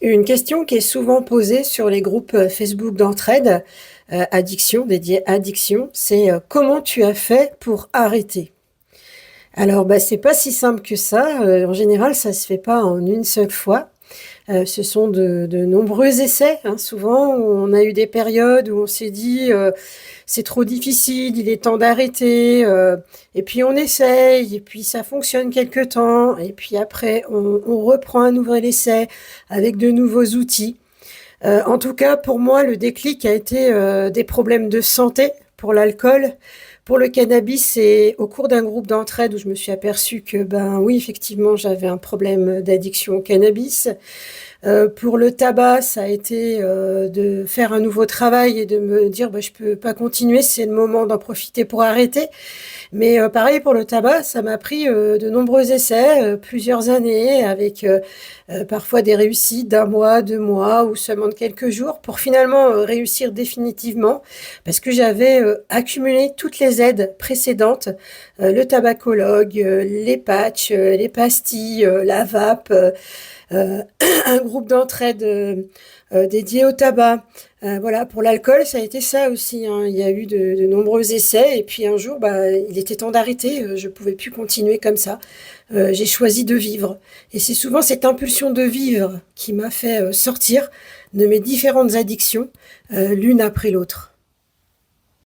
Une question qui est souvent posée sur les groupes Facebook d'entraide, addiction, dédiés addiction, c'est comment tu as fait pour arrêter? Alors, bah, c'est pas si simple que ça. En général, ça se fait pas en une seule fois. Ce sont de nombreux essais, hein. Souvent, on a eu des périodes où on s'est dit c'est trop difficile, il est temps d'arrêter. Et puis on essaye, et puis ça fonctionne quelque temps, et puis après on reprend un nouvel essai avec de nouveaux outils. En tout cas, pour moi, le déclic a été des problèmes de santé pour l'alcool. Pour le cannabis, c'est au cours d'un groupe d'entraide où je me suis aperçue que, ben oui, effectivement, j'avais un problème d'addiction au cannabis. Pour le tabac, ça a été de faire un nouveau travail et de me dire, bah, je peux pas continuer, c'est le moment d'en profiter pour arrêter. Mais pareil pour le tabac, ça m'a pris de nombreux essais, plusieurs années, avec parfois des réussites d'un mois, 2 mois ou seulement de quelques jours, pour finalement réussir définitivement, parce que j'avais accumulé toutes les aides précédentes, le tabacologue, les patchs, les pastilles, la vape, un groupe d'entraide dédié au tabac. Voilà, pour l'alcool, ça a été ça aussi, hein. Il y a eu de nombreux essais et puis un jour, bah, il était temps d'arrêter. Je pouvais plus continuer comme ça. J'ai choisi de vivre. Et c'est souvent cette impulsion de vivre qui m'a fait sortir de mes différentes addictions, l'une après l'autre.